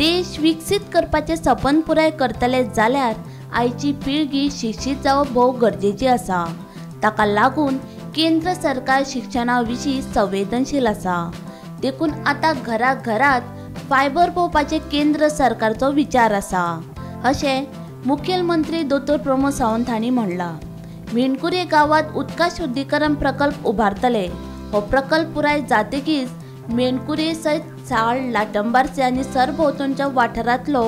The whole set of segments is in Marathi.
देश विकसित करपाचे सपन पुराय करतले जाल्यार आयची पिळगी शिक्षीत जावप भोव गरजेची आसा। ताका लागून केंद्र सरकार शिक्षणा विशीं संवेदनशील आसा। देखून आता घराघरात फायबर पोवपाचे केंद्र सरकारचो विचार आसा अशें मुखेलमंत्री दोतोर प्रमोद सावंत हांणी म्हणलां। मेणकुरे गांवांत उदका शुद्धीकरण प्रकल्प उबारतले। हो प्रकल्प पुराय जातकीच मेणकुरे सयत साळ, लाटंबारचे आनी सरभोंवतणच्या वाठारांतलो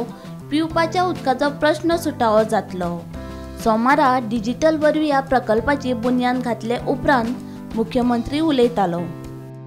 पिवपाच्या उदकाचो प्रश्न सुटावो जातलो। सोमारा डिजिटल वरवीं ह्या प्रकल्पाची बुनयाद घातले उपरांत मुख्यमंत्री उलयतालो।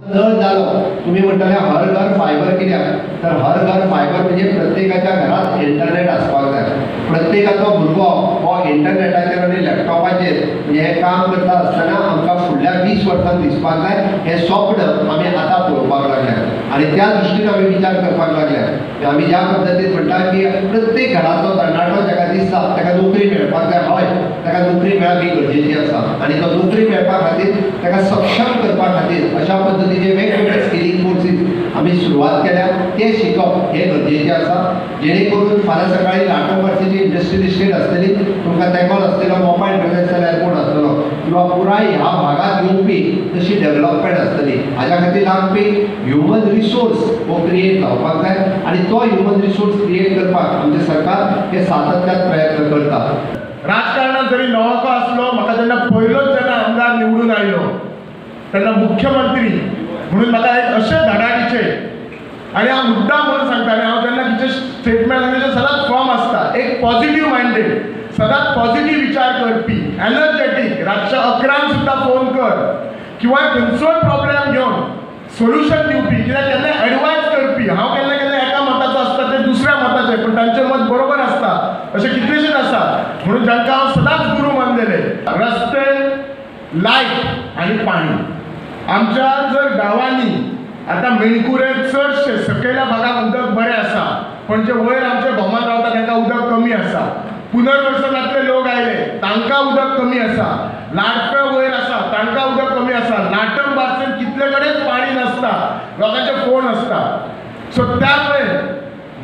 तुम्ही म्हणताले हर घर फायबर कित्याक तर हर घर फायबर म्हणजे प्रत्येकाच्या घरात इंटरनेट आसपाक जाय। प्रत्येकाचो भुरगो हो इंटरनेटाचेर आनी लॅपटॉपाचेर हे काम करता आसतना आमकां फुडल्या 20 वर्सांत दिसपाक जाय हे स्वप्न आमी आतां पळोवपाक लागल्यात आनी त्या दृश्टीन आमी विचार करपाक लागल्यात। आमी ज्या पद्दतीन म्हणटा की प्रत्येक घराचो तरणाटो जाका दिसता ताका नोकरी मेळपाक जाय, हय ताका नोकरी मेळप ही गरजेची आसा आनी तो नोकरी मेळपा खातीर ताका सक्षम करपा खातीर अशा पद्दतीचे वेगवेगळे स्किलिंग कोर्सीस आमी सुरवात केल्या। ते शिकप हे गरजेचे आसा जेणे करून फाल्यां सकाळी लाटंबारची इंडस्ट्रियल इस्टेट आसतली, तुमकां तेंकोन आसतलो मोपा इंटरनॅशनल एअरपोर्ट आसतलो किंवा पुराय ह्या भागात येवपी तशी डेव्हलपमेंट आसतली। हाज्या खातीर लागपी ह्युमन रिसोर्स हो क्रिएट जावपाक जाय आनी तो ह्युमन रिसोर्स क्रिएट करपाक आमचे सरकार हे सातत्यान प्रयत्न करता। राजकारणात जरी नवको आसलो, म्हाका जेन्ना पयलोच जेन्ना आमदार निवडून आयलो तेन्ना मुख्यमंत्री म्हणून म्हाका एक अशें धडाडीचे आनी हांव मुद्दाम म्हणून सांगता आनी हांव जेन्ना कितें स्टेटमेंट सदांच फॉर्म आसता एक पॉझिटिव्ह मायंडेड, सदांच पॉझिटिव्ह विचार करपी, एनर्जेटीक, रातच्या 11 सुद्दां फोन कर किंवा खंयचोय प्रॉब्लेम घेवन सोल्युशन दिवपी, कित्याक केन्ना एडवायस करपी। हांव केन्ना केन्ना एका मताचो आसता ते दुसऱ्या मताचे पण तांचें मत बरोबर आसता अशें कितलेशेच आसा म्हणून जांकां हांव सदांच गुरू मानलेले। रस्ते, लायट आनी पाणी आमच्या जर गांवांनी आता मेणकुरे चडशे सकयल्या भागात उदक बरें आसा पण जे वयर आमचे भोमान रावता तांकां उदक कमी आसा। पुनर्वसनांतले लोक आयले तांकां उदक कमी आसा। लाडपे वयर आसा तांकां उदक कमी आसा। लाटंबारचेर कितले कडेन पाणी नसता, लोकांचे फोन असता। सो त्यामुळे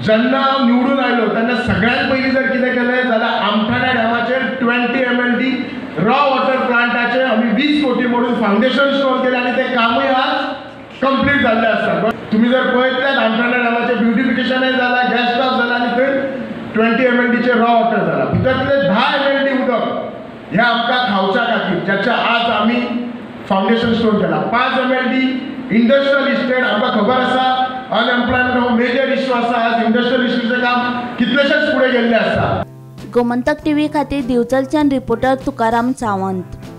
जेन्ना हांव निवडून आयलो तेन्ना सगळ्यात पयलीं जर कितें केलें जाल्यार आमठाण्या डॅमाचेर 20 MLD रॉ वॉटर प्लांटाचे आमी 20 कोटी मोडून फाउंडेशन स्टोन केले आनी ते कामूय आज कंप्लीट जाल्ले आसा। तुम्ही जर पळयतल्यात आमठाण्या डॅमाचे ब्युटिफिकेशनय जाला, गॅस स्टॉप जाला आनी थंय 20 MLDचे रॉ वॉटर जाला। भितरले 10 MLD उदक हे आमकां खावच्या खातीर ज्याच्या आज आमी फाउंडेशन स्टोन केला। 5 MLD इंडस्ट्रियल इस्टेट आमकां खबर आसा अनएम्प्लॉयमेंट हो मेजर इश्यू आसा। आज इंडस्ट्रियल इस्टेटचें काम कितलेशेच फुडें गेल्लें आसा। गोमंतक टीव्ही खातीर दिवचलच्यान रिपोर्टर तुकाराम सावंत।